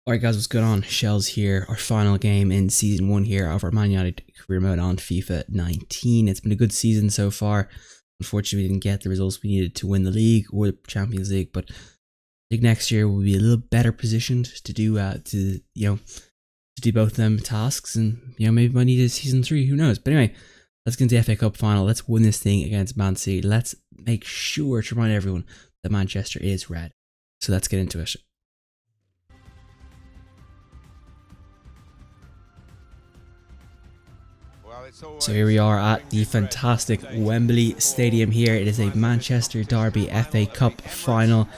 Alright guys, what's going on? Shellz here, our final game in Season 1 here of our Man United career mode on FIFA 19. It's been a good season so far. Unfortunately, we didn't get the results we needed to win the league or the Champions League, but I think next year we'll be a little better positioned to do both them tasks, and maybe might need a Season 3, who knows. But anyway, let's get into the FA Cup final. Let's win this thing against Man City. Let's make sure to remind everyone that Manchester is red. So let's get into it. So here we are at the fantastic Wembley Stadium here. It is a Manchester Derby FA Cup final.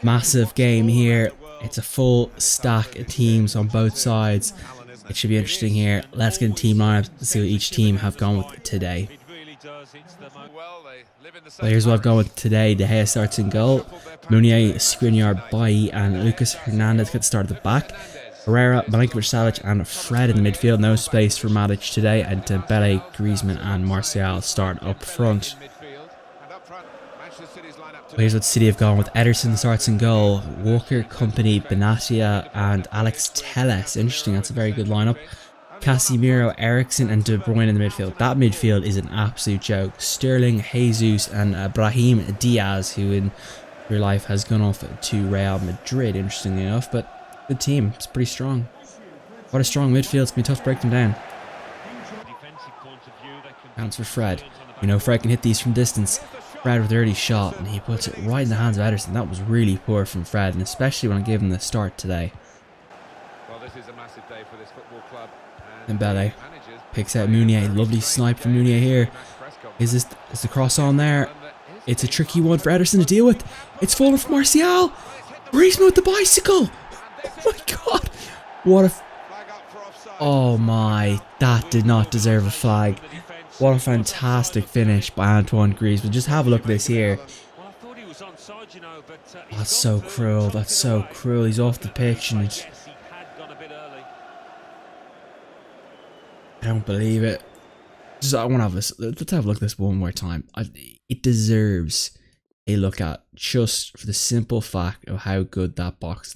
Massive game here. It's a full stack of teams on both sides. It should be interesting here. Let's get a team lineup to see what each team have gone with today. So here's what I've gone with today. De Gea starts in goal. Munier, Skriniar, Bailly and Lucas Hernandez get started at the back. Herrera, Milinkovic-Savic and Fred in the midfield. No space for Matic today, and Dembele, Griezmann and Martial start up front. So here's what City have gone with. Ederson starts in goal. Walker, Company, Benatia and Alex Telles. Interesting, that's a very good lineup. Casemiro, Eriksen and De Bruyne in the midfield. That midfield is an absolute joke. Sterling, Jesus and Brahim Diaz, who in real life has gone off to Real Madrid, interestingly enough, but good team. It's pretty strong. What a strong midfield. It's going to be tough to break them down. Counts for Fred. Fred can hit these from distance. Fred with an early shot, and he puts it right in the hands of Ederson. That was really poor from Fred, and especially when I gave him the start today. Well, this is a massive day for this football club. Dembele picks out Munier. Lovely snipe from Munier here. Is the cross on there? It's a tricky one for Ederson to deal with. It's falling for Martial. Griezmann with the bicycle. Oh my god. What a... Oh my. That did not deserve a flag. What a fantastic finish by Antoine Griezmann. Just have a look at this here. That's so cruel. That's so cruel. He's off the pitch and it's... I don't believe it. I want to have this. Let's have a look at this one more time. It deserves a look at, just for the simple fact of how good that box...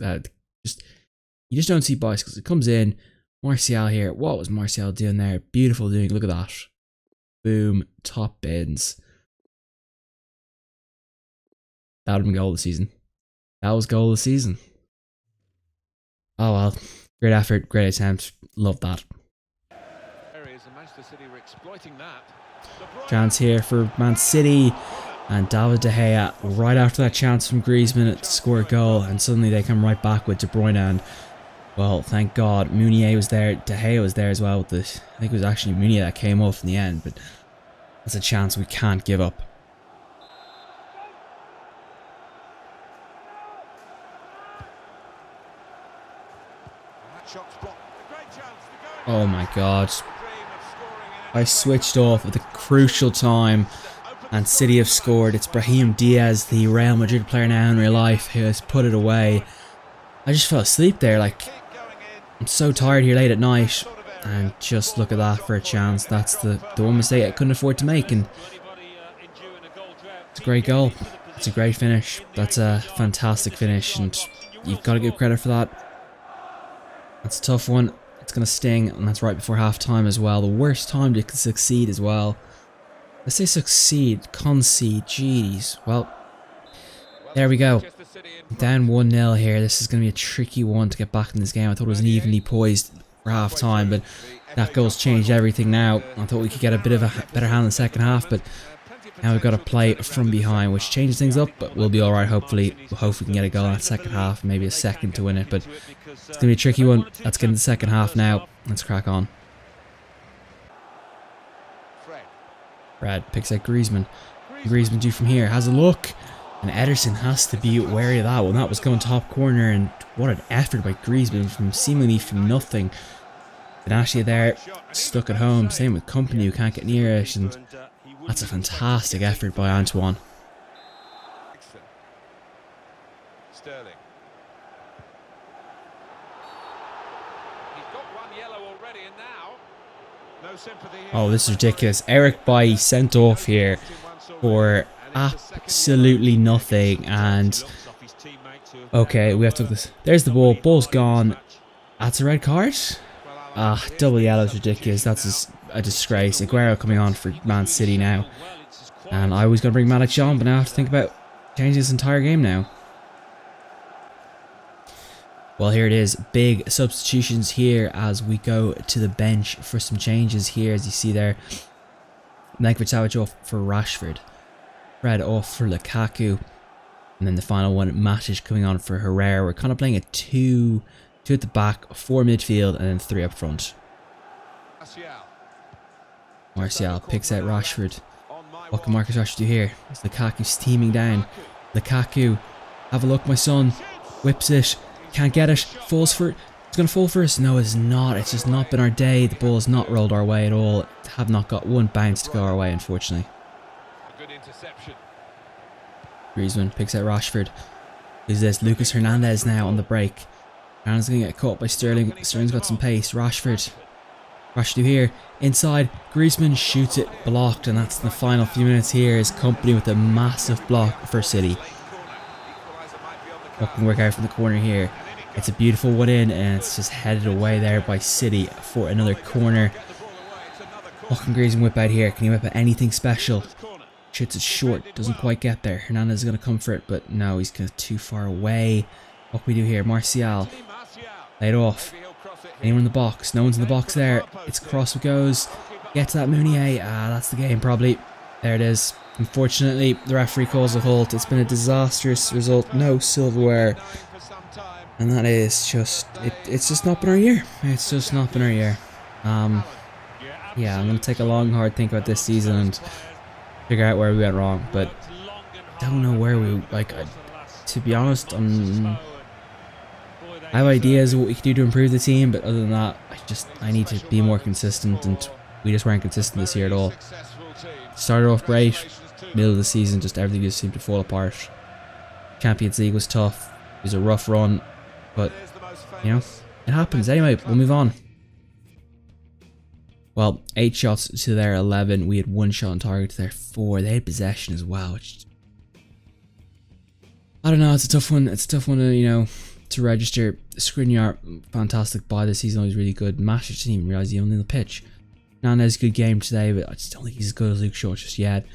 You just don't see bicycles. It comes in. Martial here. What was Martial doing there? Beautiful doing. Look at that. Boom. Top bins. That would have been goal of the season. That was goal of the season. Oh well. Great effort. Great attempt. Love that. Chance here for Man City. And David De Gea, right after that chance from Griezmann to score a goal, and suddenly they come right back with De Bruyne, and well, thank God, Munier was there, De Gea was there as well with this. I think it was actually Munier that came off in the end, but that's a chance we can't give up. Oh my God. I switched off at the crucial time. And City have scored. It's Brahim Diaz, the Real Madrid player now in real life, who has put it away. I just fell asleep there. Like, I'm so tired here late at night. And just look at that for a chance. That's the one mistake I couldn't afford to make. And it's a great goal. It's a great finish. That's a fantastic finish. And you've got to give credit for that. That's a tough one. It's going to sting. And that's right before half time as well. The worst time to succeed as well. Let's say succeed, concede, jeez. Well, there we go. Down 1-0 here. This is going to be a tricky one to get back in this game. I thought it was an evenly poised for half time, but that goal's changed everything now. I thought we could get a bit of a better hand in the second half, but now we've got to play from behind, which changes things up, but we'll be alright hopefully. We'll hope we can get a goal in that second half, maybe a second to win it, but it's going to be a tricky one. Let's get into the second half now. Let's crack on. Fred picks out Griezmann. Griezmann due from here, has a look, and Ederson has to be wary of that one. That was going top corner, and what an effort by Griezmann from seemingly from nothing. Benatia there, stuck at home. Same with Company, who can't get near it, and that's a fantastic effort by Antoine. Sterling. He's got one yellow already, and now no sympathy here. Oh, this is ridiculous. Eric Bailly sent off here for absolutely nothing, and Okay, we have to look this. There's the ball. Ball's gone. That's a red card? Ah, double yellow is ridiculous. That's a disgrace. Aguero coming on for Man City now. And I was going to bring Malik on, but now I have to think about changing this entire game now. Well, here it is. Big substitutions here as we go to the bench for some changes here, as you see there. Milinkovic-Savic off for Rashford. Fred off for Lukaku. And then the final one, Matic coming on for Herrera. We're kind of playing a two at the back, 4 midfield, and then 3 up front. Martial picks out Rashford. What can Marcus Rashford do here? It's Lukaku steaming down. Lukaku, have a look, my son. Whips it. Can't get it. Falls for it. It's going to fall first. No, it's not. It's just not been our day. The ball has not rolled our way at all. Have not got one bounce to go our way, unfortunately. Good interception. Griezmann picks out Rashford. Who's this? Lucas Hernandez now on the break. Hernandez going to get caught by Sterling. Sterling's got some pace. Rashford here. Inside. Griezmann shoots it. Blocked. And that's the final few minutes here. His company with a massive block for City. What can work out from the corner here? It's a beautiful one in, and it's just headed away there by City for another corner. What can Griezmann whip out here? Can he whip out anything special? Shoots it short, doesn't quite get there. Hernandez is going to come for it, but no, he's kind of too far away. What can we do here? Martial. Lay it off. Anyone in the box? No one's in the box there. It's cross it goes. Get to that Meunier. Ah, that's the game probably. There it is. Unfortunately, the referee calls a halt. It's been a disastrous result. No silverware. And that is just, it's just not been our year. It's just not been our year. Yeah, I'm going to take a long, hard think about this season and figure out where we went wrong. But I don't know where we, to be honest, I have ideas of what we can do to improve the team. But other than that, I need to be more consistent. And we just weren't consistent this year at all. Started off great. Middle of the season, just everything just seemed to fall apart. Champions League was tough. It was a rough run. But, you know, it happens. Anyway, we'll move on. Well, 8 shots to their 11. We had 1 shot on target to their 4. They had possession as well, which, I don't know, it's a tough one. It's a tough one to, you know, to register. Skriniar, fantastic buy this season. Always really good. Matic didn't even realize he owned in the pitch. Nando's a good game today, but I just don't think he's as good as Luke Shaw just yet.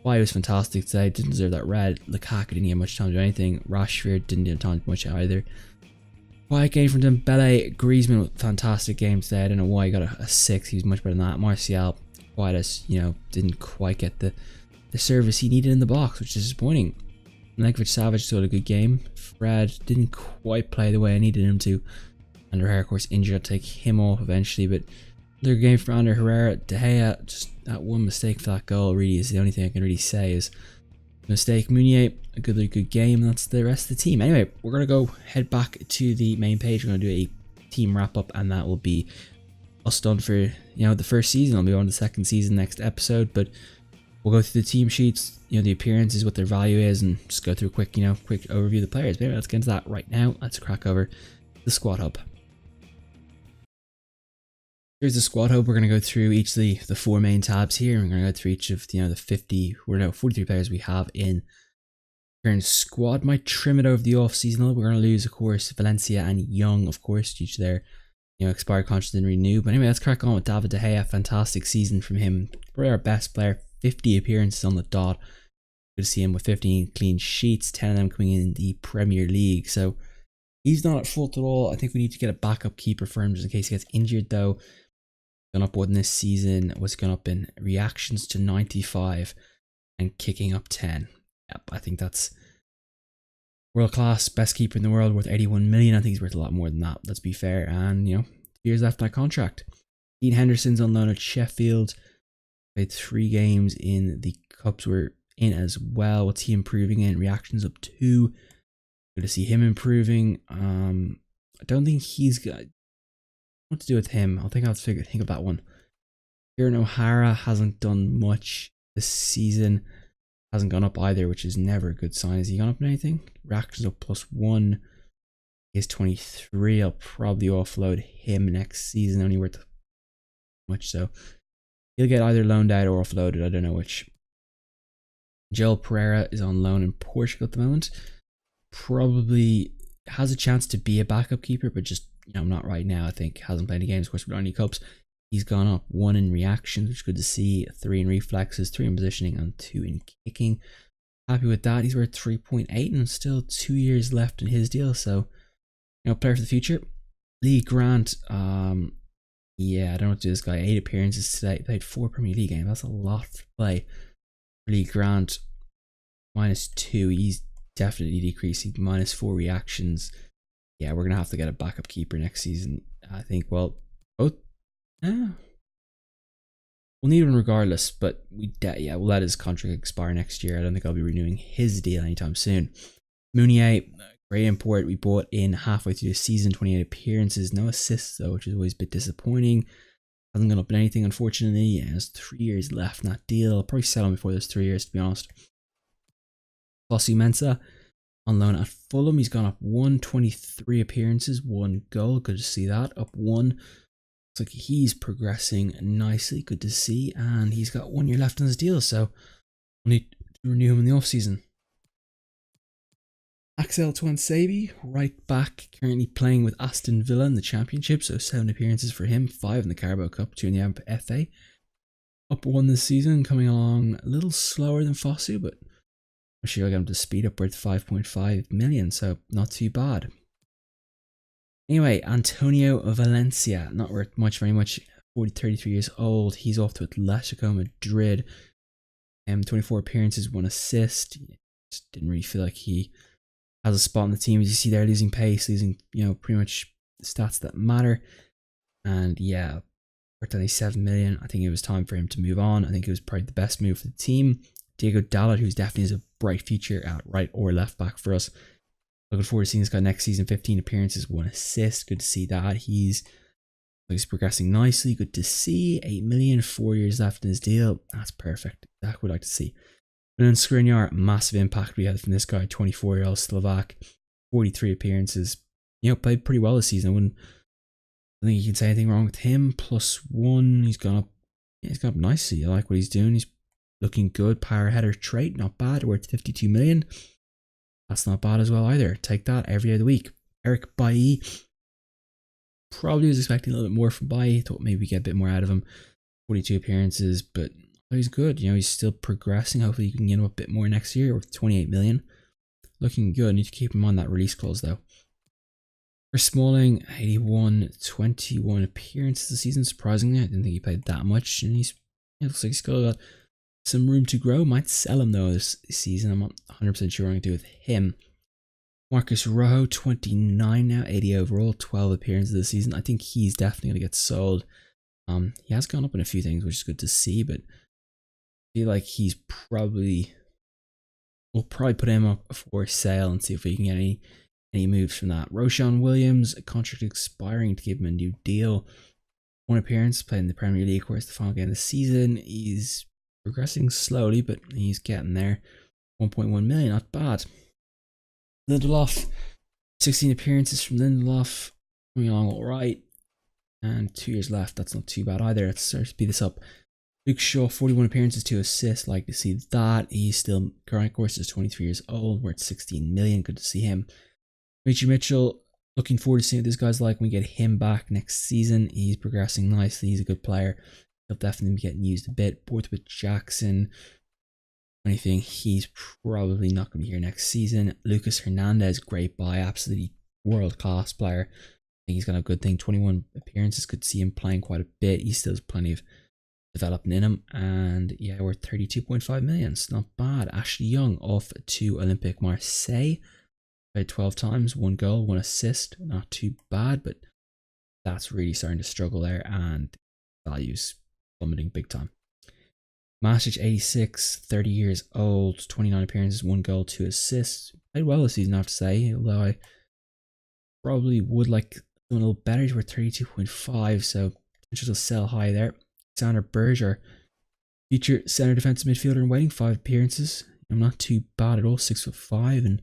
Why was fantastic today. Didn't deserve that red. Lukaku didn't get much time to do anything. Rashford didn't get time to do much either. Quiet game from Dembele. Griezmann with fantastic game today. I don't know why he got a 6. He was much better than that. Martial, quite as, you know, didn't quite get the service he needed in the box, which is disappointing. Milinkovic-Savic still had a good game. Fred didn't quite play the way I needed him to. And Herrera, of course, injured. I'll take him off eventually, but another game from Ander Herrera. De Gea, just that one mistake for that goal really is the only thing I can really say is mistake. Meunier, a good game. That's the rest of the team. Anyway, we're going to go head back to the main page. We're going to do a team wrap up, and that will be us done for, you know, the first season. I'll be on the second season next episode, but we'll go through the team sheets, you know, the appearances, what their value is, and just go through a quick, you know, quick overview of the players. But anyway, let's get into that right now. Let's crack over the squad hub. Here's the squad hub. We're going to go through each of the 4 main tabs here. We're going to go through each of the, you know, the 43 players we have in current squad. Might trim it over the off season a little. We're going to lose, of course, Valencia and Young, of course, due to their, you know, expired contracts didn't renew. But anyway, let's crack on with David De Gea. Fantastic season from him. Probably our best player. 50 appearances on the dot. Good to see him with 15 clean sheets. 10 of them coming in the Premier League. So he's not at fault at all. I think we need to get a backup keeper for him just in case he gets injured, though. Gone up one this season, was gone up in reactions to 95 and kicking up 10. Yep, I think that's world class, best keeper in the world, worth 81 million. I think he's worth a lot more than that, let's be fair. And, you know, 2 years left that contract. Dean Henderson's on loan at Sheffield. Played 3 games in the Cups we're in as well. What's he improving in? Reactions up 2. Good to see him improving. I don't think he's got what to do with him. I think I'll think of that one. Kieran O'Hara hasn't done much this season. Hasn't gone up either, which is never a good sign. Has he gone up in anything? Reactions up +1. He's 23. I'll probably offload him next season. Only worth much, so he'll get either loaned out or offloaded. I don't know which. Joel Pereira is on loan in Portugal at the moment. probably has a chance to be a backup keeper, but just, not right now. I think hasn't played any games, of course, without any cups. He's gone up 1 in reactions, which is good to see, 3 in reflexes, 3 in positioning, and 2 in kicking. Happy with that. He's worth 3.8 and still 2 years left in his deal. So, player for the future. Lee Grant, yeah, I don't know what to do with this guy. 8 appearances today. Played 4 Premier League games. That's a lot to play. Lee Grant, -2. He's definitely decreasing. -4 reactions. Yeah, we're going to have to get a backup keeper next season. I think, well, both. We'll need one regardless, but we'll let his contract expire next year. I don't think I'll be renewing his deal anytime soon. Meunier, great import. We bought in halfway through the season, 28 appearances, no assists though, which is always a bit disappointing. Hasn't gone up in anything, unfortunately. And there's 3 years left in that deal. I'll probably sell him before there's 3 years, to be honest. Fosu Mensah on loan at Fulham. He's gone up 123 appearances, 1 goal. Good to see that. Up 1. Looks like he's progressing nicely. Good to see. And he's got 1 year left on his deal, so we'll need to renew him in the off-season. Axel Tuanzebe, right back, currently playing with Aston Villa in the Championship, so 7 appearances for him, 5 in the Carabao Cup, 2 in the FA. Up 1 this season, coming along a little slower than Fosu, but I'm sure I'll get him to speed up. Worth 5.5 million, so not too bad. Anyway, Antonio Valencia, not worth very much, 33 years old. He's off to Atletico Madrid. 24 appearances, 1 assist. Just didn't really feel like he has a spot on the team. As you see there, losing pace, losing, pretty much stats that matter. And yeah, worth only 7 million. I think it was time for him to move on. I think it was probably the best move for the team. Diego Dalot, who's definitely is a bright future at right or left back for us. Looking forward to seeing this guy next season. 15 appearances, 1 assist. Good to see that. He's progressing nicely. Good to see. 8 million, 4 years left in his deal. That's perfect. That would like to see. And then Skriniar, massive impact we had from this guy. 24-year-old Slovak. 43 appearances. Played pretty well this season. I don't think you can say anything wrong with him. +1. He's gone up. Yeah, he's gone up nicely. I like what he's doing. He's looking good. Power header trait, not bad. Worth 52 million. That's not bad as well either. Take that every day of the week. Eric Bailly. Probably was expecting a little bit more from Bailly. Thought maybe we get a bit more out of him. 42 appearances, but he's good. He's still progressing. Hopefully you can get him a bit more next year with 28 million. Looking good. Need to keep him on that release clause though. For Smalling, 81, 21 appearances this season. Surprisingly, I didn't think he played that much. And looks like he's still got some room to grow. Might sell him though this season. I'm not 100% sure what I'm going to do with him. Marcus Rojo, 29 now, 80 overall, 12 appearances this season. I think he's definitely going to get sold. He has gone up in a few things, which is good to see, but I feel like we'll probably put him up for sale and see if we can get any moves from that. Roshan Williams, a contract expiring to give him a new deal. 1 appearance, played in the Premier League, of course, the final game of the season. He's progressing slowly, but he's getting there. 1.1 million, not bad. Lindelof, 16 appearances from Lindelof, coming along all right. And 2 years left, that's not too bad either. Let's start to speed this up. Luke Shaw, 41 appearances, 2 assists. Like to see that. He's still current course is 23 years old. We're at 16 million. Good to see him. Richie Mitchell, looking forward to seeing what this guy's like when we get him back next season. He's progressing nicely. He's a good player. He'll definitely be getting used a bit. Borthwick Jackson, anything, he's probably not going to be here next season. Lucas Hernandez, great buy, absolutely world-class player. I think he's got a good thing. 21 appearances, could see him playing quite a bit. He still has plenty of developing in him. And yeah, we're 32.5 million. It's not bad. Ashley Young off to Olympique Marseille. Played 12 times, 1 goal, 1 assist. Not too bad, but that's really starting to struggle there, and values plummeting big time. Matic, 86, 30 years old, 29 appearances, 1 goal, 2 assists. Played well this season, I have to say, although I probably would like doing a little better. We're 32.5, so potential to sell high there. Alexander Berger, future centre defensive midfielder in waiting, 5 appearances. I'm not too bad at all, 6'5", and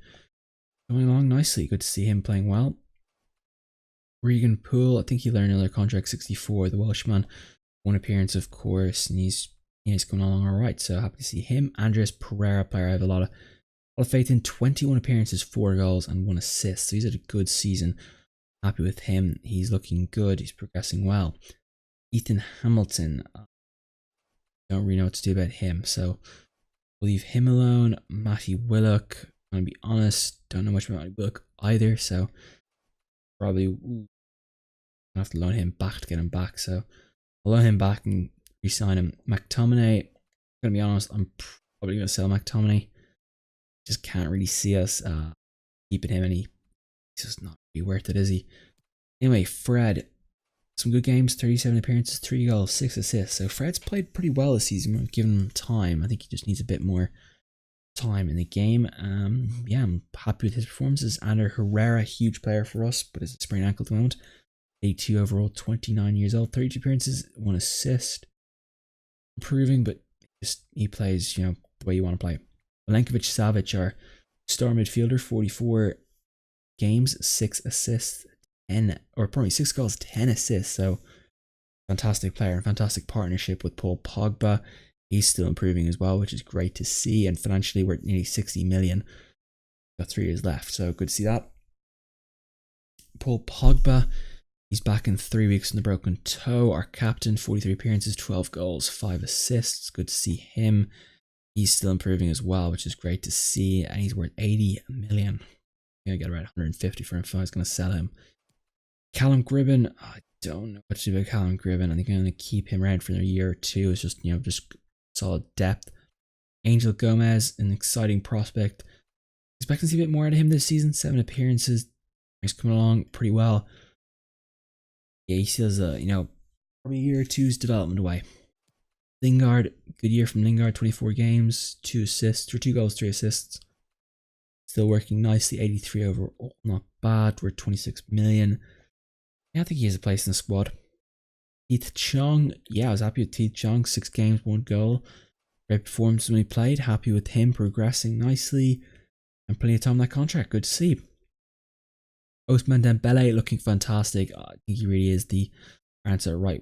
going along nicely. Good to see him playing well. Regan Poole, I think he learned another contract, 64, the Welshman. 1 appearance, of course, and he's going along all right, so happy to see him. Andres Pereira, player I have a lot of Lot of faith in 21 appearances, 4 goals and 1 assist. So he's had a good season. Happy with him. He's looking good. He's progressing well. Ethan Hamilton. Don't really know what to do about him. So we'll leave him alone. Matty Willock. I'm going to be honest. Don't know much about Matty Willock either. So probably have to loan him back to get him back. So I'll loan him back and re-sign him. McTominay. I'm going to be honest. I'm probably going to sell McTominay. Just can't really see us keeping him, and he's just not really worth it, is he? Anyway, Fred, some good games, 37 appearances, 3 goals, 6 assists. So Fred's played pretty well this season. We've given him time. I think he just needs a bit more time in the game. Yeah, I'm happy with his performances. Ander Herrera, huge player for us, but it's a sprained ankle at the moment. 82 overall, 29 years old, 32 appearances, 1 assist. Improving, but just he plays, the way you want to play. Milenkovic Savic, our star midfielder, 44 games, 6 assists, 6 goals, 10 assists. So fantastic player and fantastic partnership with Paul Pogba. He's still improving as well, which is great to see. And financially, we're at nearly 60 million. Got 3 years left, so good to see that. Paul Pogba, he's back in 3 weeks from the broken toe. Our captain, 43 appearances, 12 goals, 5 assists. Good to see him. He's still improving as well, which is great to see. And he's worth 80 million. I'm going to get around 150 for him if I was going to sell him. Callum Gribben, I don't know what to do about Callum Gribben. I think I'm going to keep him around for a year or two. It's just, just solid depth. Angel Gomez, an exciting prospect. Expecting to see a bit more out of him this season. 7 appearances. He's coming along pretty well. Yeah, he still has probably a year or two's development away. Lingard, good year from Lingard, 24 games, 2 assists, or 2 goals, 3 assists. Still working nicely, 83 overall, not bad. We're 26 million. Yeah, I think he has a place in the squad. Heath Chong, yeah, I was happy with Heath Chong, 6 games, 1 goal. Great performance when he played, happy with him, progressing nicely. And plenty of time on that contract, good to see. Ousmane Dembele looking fantastic. I think he really is the answer right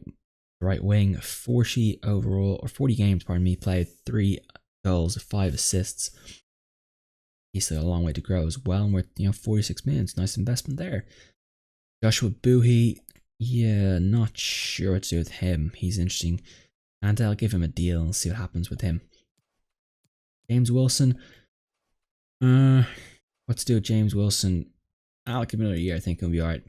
wing. 40 overall, or 40 games, played, 3 goals, 5 assists. He's still a long way to grow as well. And we're 46 million. It's a nice investment there. Joshua Buhi, yeah, not sure what to do with him. He's interesting. And I'll give him a deal and see what happens with him. James Wilson. What to do with James Wilson? I'll give him another year. I think he'll be alright.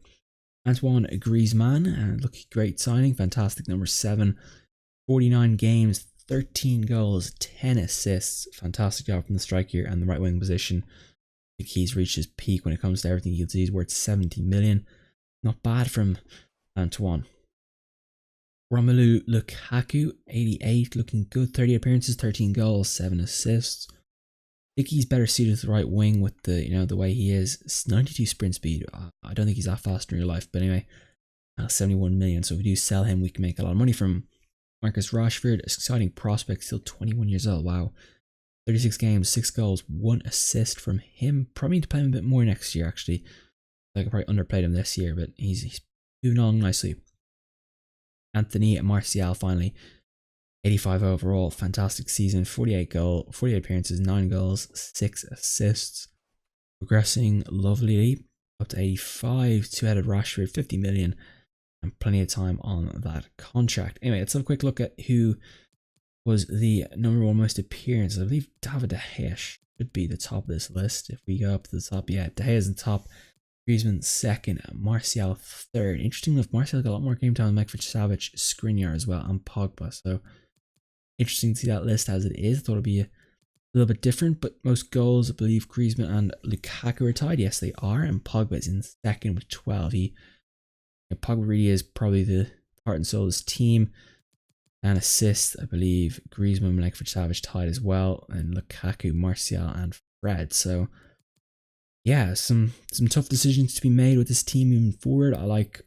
Antoine Griezmann, looking great signing, fantastic number 7, 49 games, 13 goals, 10 assists, fantastic job from the striker and the right wing position. I think he's reached his peak when it comes to everything he'll do. He's worth 70 million, not bad from Antoine. Romelu Lukaku, 88, looking good, 30 appearances, 13 goals, 7 assists. I think he's better suited to the right wing with the the way he is. It's 92 sprint speed. I don't think he's that fast in real life, but anyway, 71 million. So if we do sell him, we can make a lot of money from him. Marcus Rashford, exciting prospect, still 21 years old. Wow, 36 games, 6 goals, 1 assist from him. Probably need to play him a bit more next year. Actually, I probably underplayed him this year, but he's moving along nicely. Anthony Martial finally. 85 overall, fantastic season, 48 appearances, 9 goals, 6 assists. Progressing lovely, up to 85, 2-headed Rashford, 50 million, and plenty of time on that contract. Anyway, let's have a quick look at who was the number 1 most appearances. I believe David De Gea should be the top of this list. If we go up to the top, yeah, De Gea is in top, Griezmann 2nd, Martial 3rd. Interesting enough, Martial got a lot more game time than Milenkovic Savic, Skriniar as well, and Pogba, so interesting to see that list as it is. I thought it'd be a little bit different, but most goals, I believe Griezmann and Lukaku are tied. Yes, they are, and Pogba is in 2nd with 12. Pogba really is probably the heart and soul of this team. And assists, I believe Griezmann, Milenkovic Savic tied as well, and Lukaku, Martial, and Fred. So yeah, some tough decisions to be made with this team moving forward. I like,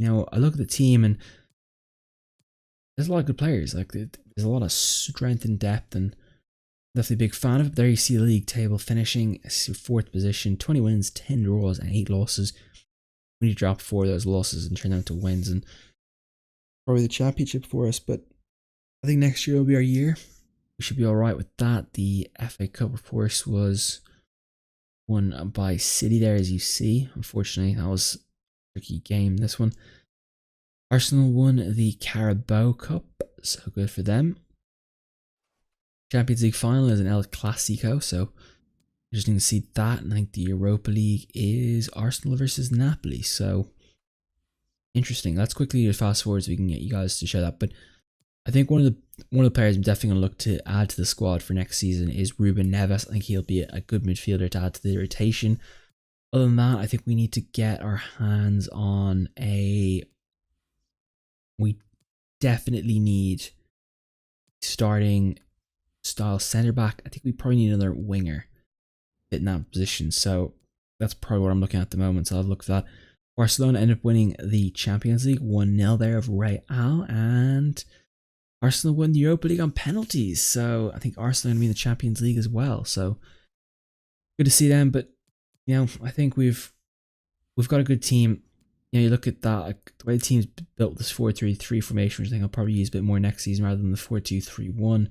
I look at the team and there's a lot of good players. Like there's a lot of strength and depth, and definitely a big fan of it. There you see the league table finishing 4th position, 20 wins, 10 draws, and 8 losses. We need to drop 4 of those losses and turn them into wins, and probably the championship for us. But I think next year will be our year. We should be all right with that. The FA Cup, of course, was won by City there, as you see. Unfortunately, that was a tricky game, this one. Arsenal won the Carabao Cup, so good for them. Champions League final is an El Clasico, so interesting to see that. And I think the Europa League is Arsenal versus Napoli, so interesting. Let's quickly just fast forward so we can get you guys to show that. But I think one of the players I'm definitely going to look to add to the squad for next season is Ruben Neves. I think he'll be a good midfielder to add to the rotation. Other than that, I think we need to get our hands on a... We definitely need starting style centre back. I think we probably need another winger in that position. So that's probably what I'm looking at the moment. So I'll look for that. Barcelona ended up winning the Champions League 1-0 there of Real, and Arsenal won the Europa League on penalties. So I think Arsenal are going to be in the Champions League as well. So good to see them. But you know, I think we've got a good team. You know, you look at that, like, the way the team's built this 4-3-3 formation, which I think I'll probably use a bit more next season rather than the 4-2-3-1.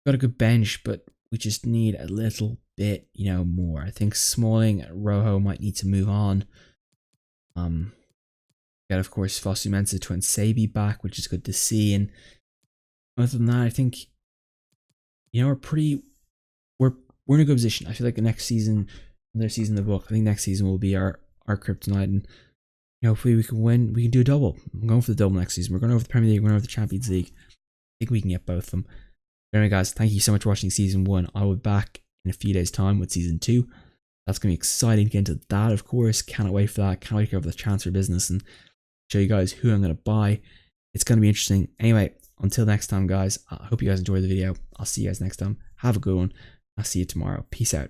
Got a good bench, but we just need a little bit, you know, more. I think Smalling and Rojo might need to move on. Got, of course, Fosu Mensah to Nsabi back, which is good to see. And other than that, I think, you know, we're in a good position. I feel like the next season, another season of the book, I think next season will be our kryptonite, and you know, hopefully we can win. We can do a double. I'm going for the double next season. We're going over the Premier League. We're going over the Champions League. I think we can get both of them. But anyway, guys, thank you so much for watching season 1. I will be back in a few days' time with season 2. That's going to be exciting to get into that, of course. Cannot wait for that. Can't wait to go over the transfer business and show you guys who I'm going to buy. It's going to be interesting. Anyway, until next time, guys, I hope you guys enjoyed the video. I'll see you guys next time. Have a good one. I'll see you tomorrow. Peace out.